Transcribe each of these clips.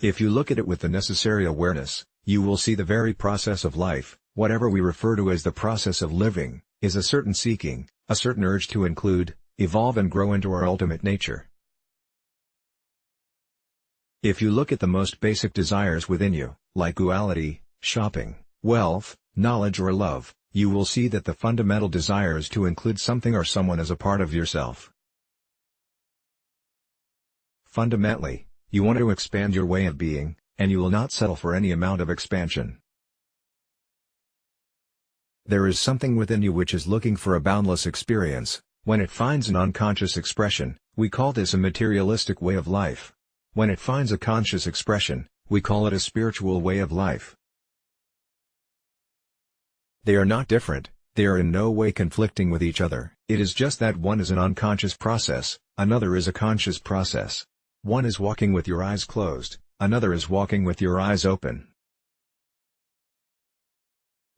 If you look at it with the necessary awareness, you will see the very process of life, whatever we refer to as the process of living, is a certain seeking, a certain urge to include, evolve and grow into our ultimate nature. If you look at the most basic desires within you, like duality, shopping, wealth, knowledge or love, you will see that the fundamental desire is to include something or someone as a part of yourself. Fundamentally, you want to expand your way of being, and you will not settle for any amount of expansion. There is something within you which is looking for a boundless experience. When it finds an unconscious expression, we call this a materialistic way of life. When it finds a conscious expression, we call it a spiritual way of life. They are not different, they are in no way conflicting with each other. It is just that one is an unconscious process, another is a conscious process. One is walking with your eyes closed, another is walking with your eyes open.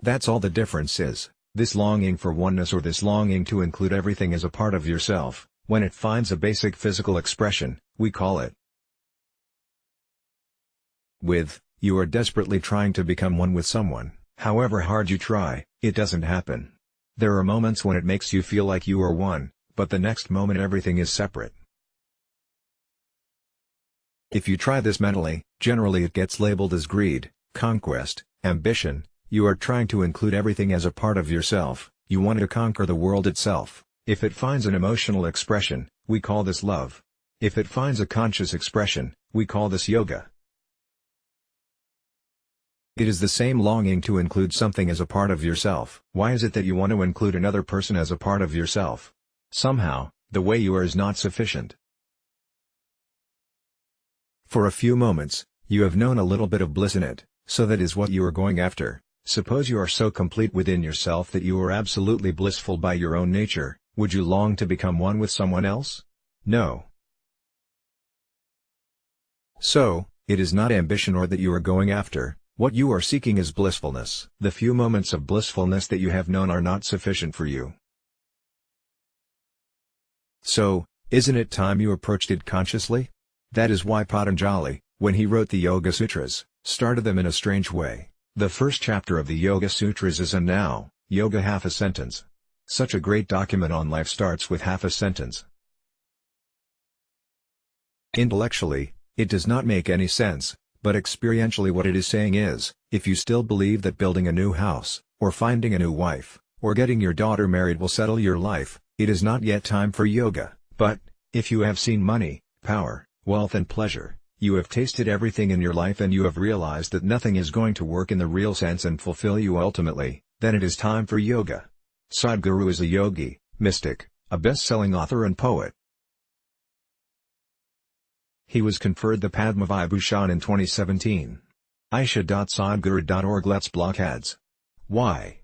That's all the difference is, this longing for oneness or this longing to include everything as a part of yourself. When it finds a basic physical expression, we call it with. You are desperately trying to become one with someone. However hard you try, it doesn't happen. There are moments when it makes you feel like you are one, but the next moment everything is separate. If you try this mentally, generally it gets labeled as greed, conquest, ambition. You are trying to include everything as a part of yourself, you want to conquer the world itself. If it finds an emotional expression, we call this love. If it finds a conscious expression, we call this yoga. It is the same longing to include something as a part of yourself. Why is it that you want to include another person as a part of yourself? Somehow, the way you are is not sufficient. For a few moments, you have known a little bit of bliss in it, so that is what you are going after. Suppose you are so complete within yourself that you are absolutely blissful by your own nature, would you long to become one with someone else? No. So, it is not ambition or that you are going after. What you are seeking is blissfulness. The few moments of blissfulness that you have known are not sufficient for you. So, isn't it time you approached it consciously? That is why Patanjali, when he wrote the Yoga Sutras, started them in a strange way. The first chapter of the Yoga Sutras is a now, yoga half a sentence. Such a great document on life starts with half a sentence. Intellectually, it does not make any sense. But experientially what it is saying is, if you still believe that building a new house, or finding a new wife, or getting your daughter married will settle your life, it is not yet time for yoga. But, if you have seen money, power, wealth and pleasure, you have tasted everything in your life and you have realized that nothing is going to work in the real sense and fulfill you ultimately, then it is time for yoga. Sadhguru is a yogi, mystic, a best-selling author and poet. He was conferred the Padma Vibhushan in 2017. Aisha.sadhguru.org. Let's block ads. Why?